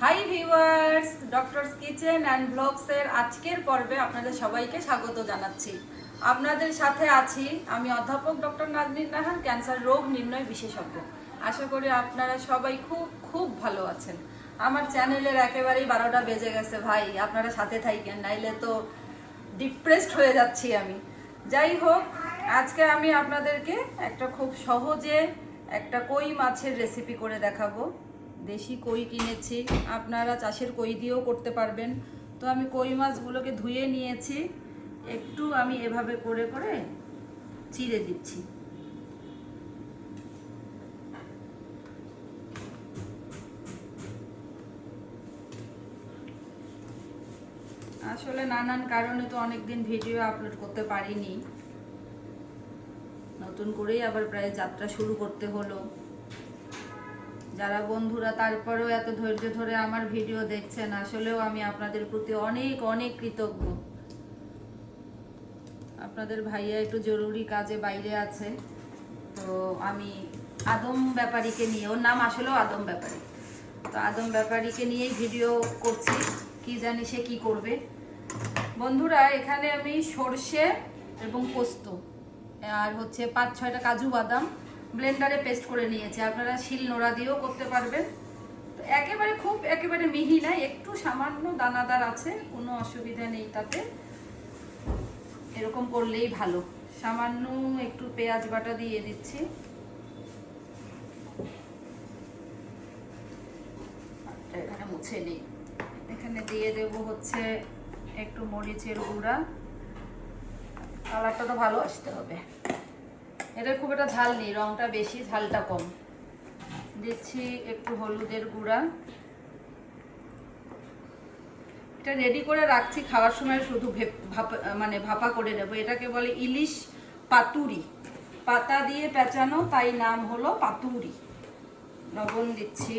High viewers, doctors kitchen and ব্লগসের আজকের পর্বে আপনাদের সবাইকে স্বাগত জানাচ্ছি। আপনাদের সাথে আছি আমি অধ্যাপক ডক্টর নাজনীন নাহার, ক্যান্সার রোগ নির্ণয় বিশেষজ্ঞ। আশা করি আপনারা সবাই খুব খুব ভালো আছেন। আমার চ্যানেলের একেবারেই 12টা বেজে গেছে ভাই, আপনারা সাথে থাকেন, নাইলে তো ডিপ্রেসড হয়ে যাচ্ছি আমি। যাই হোক, আজকে আমি আপনাদেরকে একটা খুব সহজে একটা কই মাছের রেসিপি করে দেখাবো। দেশি কই কিনেছি, আপনারা চাষের কই দিয়েও করতে পারবেন। তো আমি কই মাছগুলোকে ধুয়ে নিয়েছি, একটু আমি এভাবে করে করে চিড়ে দিচ্ছি। আসলে নানান কারণে তো অনেকদিন ভিডিও আপলোড করতে পারিনি, নতুন করেই আবার প্রায় যাত্রা শুরু করতে হলো। যারা বন্ধুরা তারপরেও এত ধৈর্য ধরে আমার ভিডিও দেখছেন, আসলেও আমি আপনাদের প্রতি অনেক অনেক কৃতজ্ঞ। আপনাদের ভাইয়া একটু জরুরি কাজে বাইরে আছে, তো আমি আদম ব্যাপারীকে নিয়ে, ওর নাম আসলেও আদম ব্যাপারী, তো আদম ব্যাপারীকে নিয়েই ভিডিও করছি। কি জানি সে কি করবে। বন্ধুরা, এখানে আমি সর্ষে এবং পোস্ত আর হচ্ছে 5-6টা কাজু বাদাম ব্লেন্ডারে পেস্ট করে নিয়েছি। আপনারা শিল নোড়া দিয়েও করতে পারবেন। তো একেবারে মিহি না, একটু সামান্য দানাদার আছে, কোনো অসুবিধা নেই তাতে। এরকম করলেই ভালো। সামান্য একটু পেঁয়াজ বাটা দিয়ে দিচ্ছি, এখানে মুছে নিই। এখানে দিয়ে দেব হচ্ছে একটু মরিচের গুঁড়া, কালারটা তো ভালো আসতে হবে। এটা খুব একটা ঝাল নেই, রংটা বেশি, ঝালটা কম। দিচ্ছি একটু হলুদের গুঁড়া। এটা রেডি করে রাখছি, খাওয়ার সময় শুধু ভাপা করে নেব। এটাকে বলে ইলিশ পাতুরি, পাতা দিয়ে পেঁচানো, তাই নাম হলো পাতুরি। লবণ দিচ্ছি,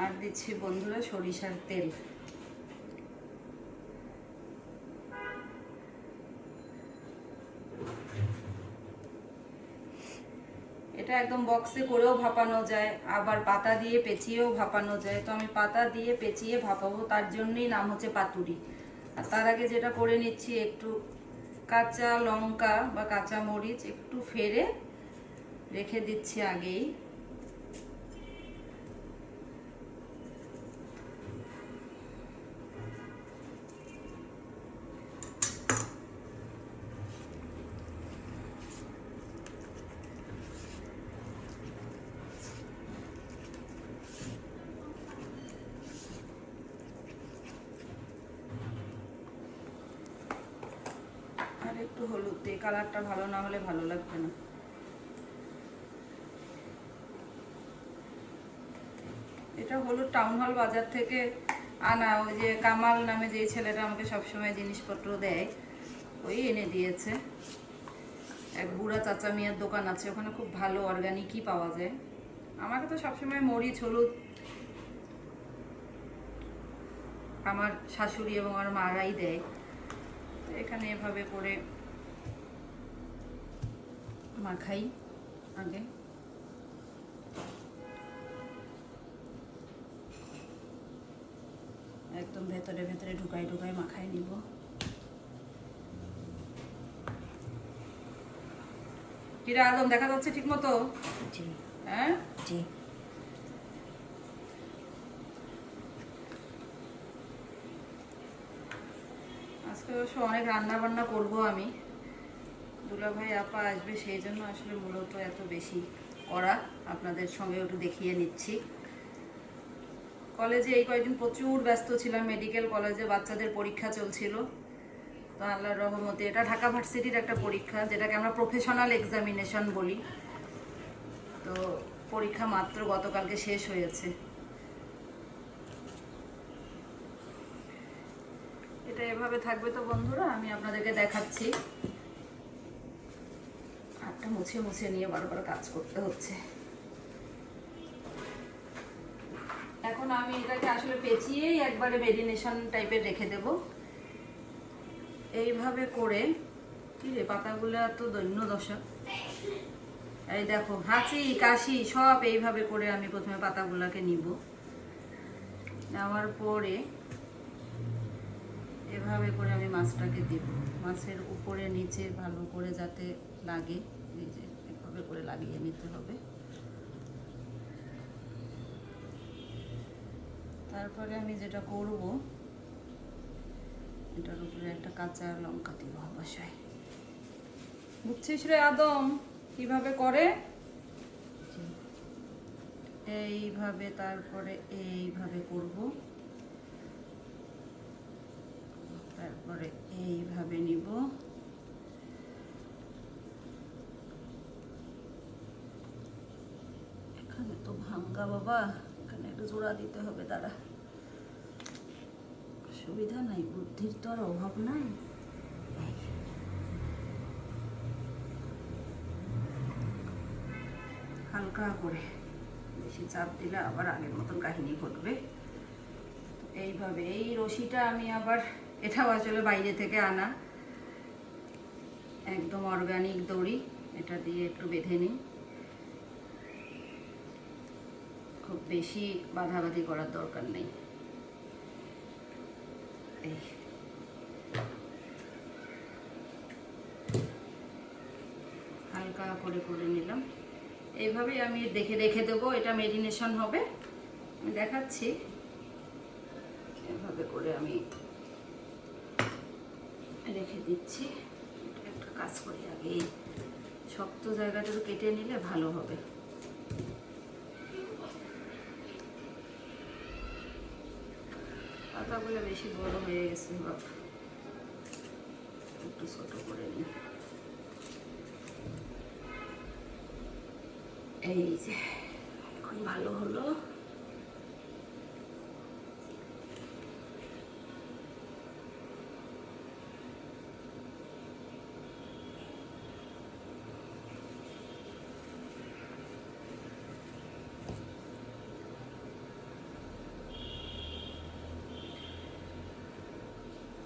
আর দিচ্ছি বন্ধুরা সরিষার তেল। এটা একদম বক্সে করেও ভাপানো যায়, আবার পাতা দিয়ে পেঁচিয়েও ভাপানো যায়। তো আমি পাতা দিয়ে পেঁচিয়ে ভাপাবো, তার জন্যই নাম হচ্ছে পাতুরি। আর তার আগে যেটা করে নিচ্ছি, একটু কাঁচা লঙ্কা বা কাঁচা মরিচ একটু ফেরে রেখে দিচ্ছি আগেই। আর একটু হলুদ দিয়ে, কালারটা ভালো না হলে ভালো লাগবে না। এটা হলুদ টাউন হল বাজার থেকে আনা, ওই যে কামাল নামে যে ছেলেটা আমাকে সবসময় জিনিসপত্র দেয়, ওই এনে দিয়েছে। এক বুড়া চাচা মিয়ার দোকান আছে, ওখানে খুব ভালো অর্গানিকই পাওয়া যায়। আমাকে তো সবসময় মরিচ হলুদ আমার শাশুড়ি এবং আমার মারাই দেয়। তো এখানে এভাবে করে মাখাই আগে। একদম ভেতরে ভেতরে ঢুকাই ঢুকাই মাখাই নিব। কিরা আদম, দেখা যাচ্ছে ঠিক মতো? জি। হ্যাঁ জি। আজকে অবশ্য অনেক রান্না বান্না করবো আমি। দুলাভাই আপা আসবে, সেই জন্য আসলে মূলত এত বেশি করা। আপনাদের সঙ্গে একটু দেখিয়ে নিচ্ছি। কলেজে এই কয়েকদিন প্রচুর ব্যস্ত ছিলাম, মেডিকেল কলেজে বাচ্চাদের পরীক্ষা চলছিল। তো আল্লাহর রহমতে, এটা ঢাকা ভার্সিটির একটা পরীক্ষা, যেটাকে আমরা প্রফেশনাল এক্সামিনেশন বলি। তো পরীক্ষা মাত্র গতকালকে শেষ হয়েছে। এটা এভাবে থাকবে। তো বন্ধুরা, আমি আপনাদেরকে দেখাচ্ছি। হাতটা মুছে মুছে নিয়ে বারবার কাজ করতে হচ্ছে। এখন আমি এটাকে আসলে পেঁচিয়েই একবারে মেরিনেশন টাইপের রেখে দেব। এইভাবে করে কি রে, পাতাগুলো এত দৈন্য দশা। এই দেখো, হাঁচি কাশি সব এইভাবে করে আমি প্রথমে পাতাগুলোকে নিব, নেওয়ার পরে এভাবে করে আমি মাছটাকে দিব। মাছের উপরে নিচে ভালো করে যাতে লাগে, এই যে এভাবে করে লাগিয়ে নিতে হবে। তারপরে আমি যেটা করব, এটার উপরে একটা কাঁচা লঙ্কা দিব অবশ্যই। বুঝছিস রে আদম কিভাবে করে? এইভাবে, তারপরে এইভাবে করব, তারপরে এইভাবে নিব, এখানে তো ভাঙ্গা বাবা, এখানে একটু জোড়া দিতে হবে। দাঁড়া, সুবিধা নাই, বুদ্ধির তো আর অভাব নাই। হালকা করে, বেশি চাপ দিলে আবার আগের মতন কাহিনী ঘটবে। এইভাবে এই রশিটা আমি আবার, এটাও আসলে বাইরে থেকে আনা, একদম অর্গানিক দড়ি, এটা দিয়ে একটু বেঁধে নিই। খুব বেশি বাঁধাবাঁধি করার দরকার নেই। এই হালকা করে করে নিলাম। এইভাবেই আমি দেখে রেখে দেবো, এটা মেরিনেশন হবে। আমি দেখাচ্ছি, এভাবে করে আমি রেখে দিচ্ছি। একটা কাজ করি, আগে এই শক্ত জায়গাটা তো কেটে নিলে ভালো হবে। পাতাগুলো বেশি বড় হয়ে গেছে, একটু ছোট করে নিই। এই যে এখন ভালো হলো।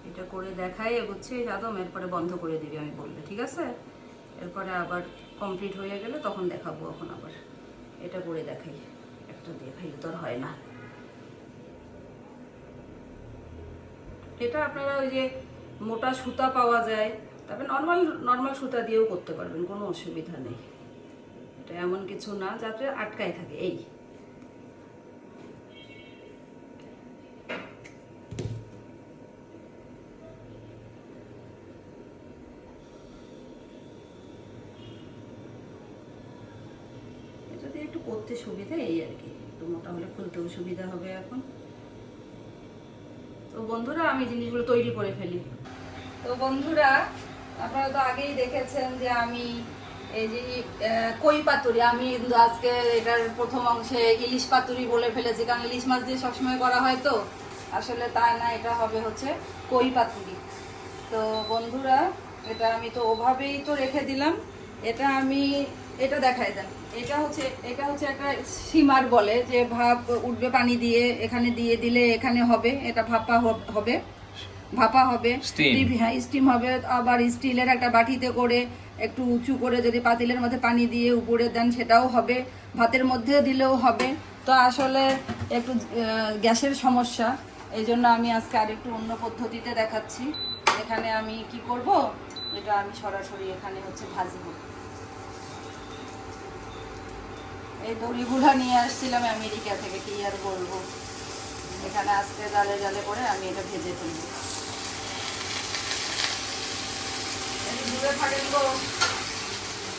এটা করে দেখাই, বুঝছিস আদম? এরপরে বন্ধ করে দিবি আমি বললে, ঠিক আছে? এরপরে আবার কমপ্লিট হয়ে গেলে তখন দেখাবো। এখন আবার এটা করে দেখাই, একটা দিয়ে খাইলে তো আর হয় না। এটা আপনারা ওই যে মোটা সুতা পাওয়া যায়, তারপরে নর্মাল সুতা দিয়েও করতে পারবেন, কোনো অসুবিধা নেই। এটা এমন কিছু না যাতে আটকায় থাকে। এই একটু করতে সুবিধা, এই আর কি। একটু মোটা হলে খুলতেও সুবিধা হবে এখন। তো বন্ধুরা, আমি জিনিসগুলো তৈরি করে ফেলি। তো বন্ধুরা, আপনারা তো আগেই দেখেছেন যে আমি এই যে কই পাতুরি, আমি আজকে এটার প্রথম অংশে ইলিশ পাতুরি বলে ফেলেছি, কারণ ইলিশ মাছ দিয়ে সবসময় করা হয়, তো আসলে তা না, এটা হবে হচ্ছে কই পাতুরি। তো বন্ধুরা, এটা আমি তো ওভাবেই তো রেখে দিলাম। এটা আমি, এটা দেখাই দেন, এটা হচ্ছে একটা সিমার বলে, যে ভাপ উঠবে পানি দিয়ে, এখানে দিয়ে দিলে এখানে হবে, এটা ভাপা হবে, স্টিম হবে। আবার স্টিলের একটা বাটিতে করে একটু উঁচু করে যদি পাতিলের মধ্যে পানি দিয়ে উপরে দেন সেটাও হবে, ভাতের মধ্যে দিলেও হবে। তো আসলে একটু গ্যাসের সমস্যা, এই জন্য আমি আজকে আরেকটু অন্য পদ্ধতিতে দেখাচ্ছি। এখানে আমি কি করব, এটা আমি সরাসরি এখানে হচ্ছে ভাজবো। এই দড়িগুলো নিয়ে আসছিলাম আমেরিকা থেকে, কি আর বলবো। এখানে আজকে জালে জালে করে আমি এটা ভেজে ফেলবো। দূরে থাকেন গো,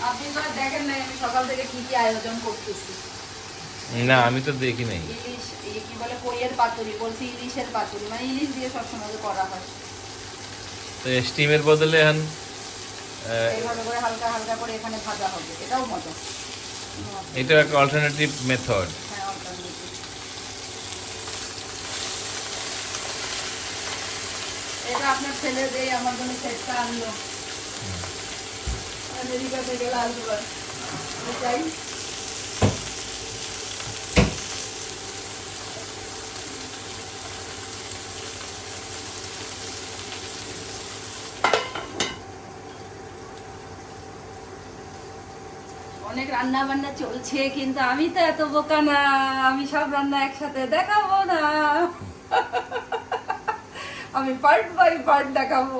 আপনি তো দেখেন নাই আমি সকাল থেকে কি কি আয়োজন করতেছি। না, আমি তো দেখি নাই। ইলিশ, কি বলে, কইয়ের পাতুরি বলছি, ইলিশের পাতুরি, মানে ইলিশ দিয়ে সবসময় করা হয়। তো স্টিমের বদলে এখন এইভাবে করে হালকা হালকা করে এখানে ভাজা হবে, এটাও মজা। এটা একটা অল্টারনেটিভ মেথড। হ্যাঁ, অল্টারনেটিভ। এটা আপনার ছেলে দিয়ে আমার জন্য সেটটা আনলো আমেরিকা থেকে, লালবার এটাই। রান্না বান্না চলছে, কিন্তু আমি তো এত বোকা না, আমি সব রান্না একসাথে দেখাবো না। আমি পার্ট বাই পার্ট দেখাবো।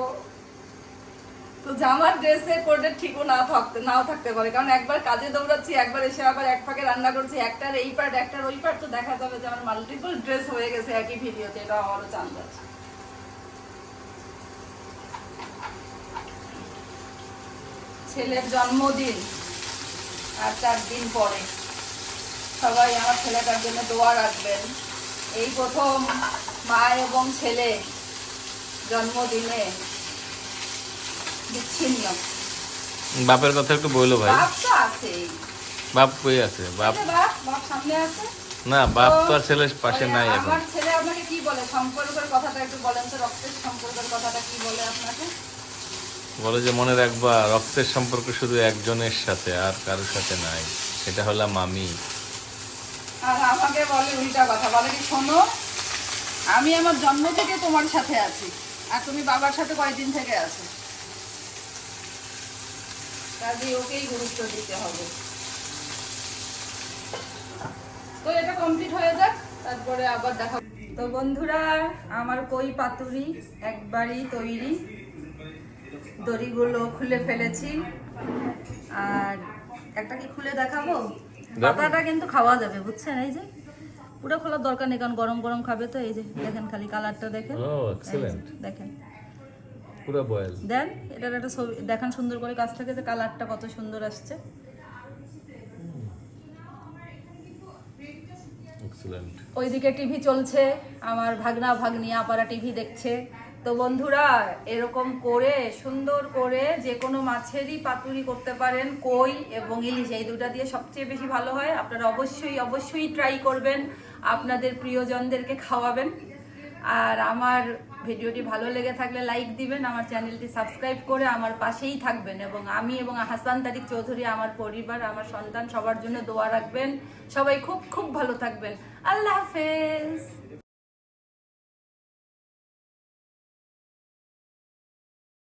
তো জামার ড্রেসে কোডের ঠিকও নাও থাকতে পারে, কারণ একবার কাজে দৌড়াচ্ছি, একবার এসে আবার এক ফাঁকে রান্না করছি, একটার এই পার্ট একটার ওই পার্ট, তো দেখা যাবে যে আমার মাল্টিপল ড্রেস হয়ে গেছে একই ভিডিওতে। এটা আমারও চান্স আছে। ছেলের জন্মদিন আর 4 দিন পরে, সবাই আমার ছেলেটার জন্য দোয়া রাখবেন। এই প্রথম মা এবং ছেলে জন্মদিনে বিচ্ছিন্ন। বাপের কথা একটু বললো ভাই। বাপ তো আছেই। বাপ কই আছে? বাপ বাপ সামনে আছে না, বাপ তো আর ছেলের পাশে নাই এখন। আমার ছেলে আপনাকে কি বলে সম্পর্কের কথাটা একটু বলেন তো, রক্তের সম্পর্কের কথাটা কি বলে আপনাকে? বলে যে মনে রাখবা, রক্তের সম্পর্ক শুধু একজনের সাথে, আর কারোর সাথে নাই, সেটা হলো মামি। আর আমাকে বলে উল্টা কথা, বলে কি শোনো, আমি আমার জন্ম থেকে তোমার সাথে আছি, আর তুমি বাবার সাথে কয়দিন থেকে আছো, কাজে ওকেই গুরুত্ব দিতে হবে। তো এটা কমপ্লিট হয়ে যাক, তারপরে আবার দেখা। তো বন্ধুরা, আমার কই পাতুরি একবারই তৈরি, দড়িগুলো খুলে ফেলেছি। আর একটা কি খুলে দেখাবো? পাতাটা কিন্তু খাওয়া যাবে, বুঝছেন? এই যে পুরো খোলার দরকার নেই, কারণ গরম গরম খাবে তো। এই যে দেখেন, খালি কালারটা দেখেন। ও এক্সেলেন্ট, দেখেন পুরো বয়েল। দেন এটার একটা ছবি দেখান সুন্দর করে কাছ থেকে, যে কালারটা কত সুন্দর আসছে। এক্সেলেন্ট। ওইদিকে টিভি চলছে, আমার ভাগনা ভাগ্নি আপারা টিভি দেখছে। তো বন্ধুরা, এরকম করে সুন্দর করে যে কোনো মাছেরই পাতুরি করতে পারেন, কই এবং ইলিশ, এই দুটা দিয়ে সবচেয়ে বেশি ভালো হয়। আপনারা অবশ্যই ট্রাই করবেন, আপনাদের প্রিয়জনদেরকে খাওয়াবেন। আর আমার ভিডিওটি ভালো লেগে থাকলে লাইক দিবেন, আমার চ্যানেলটি সাবস্ক্রাইব করে আমার পাশেই থাকবেন, এবং আমি এবং হাসান তারিক চৌধুরী, আমার পরিবার, আমার সন্তান, সবার জন্য দোয়া রাখবেন। সবাই খুব খুব ভালো থাকবেন। আল্লাহ হাফেজ।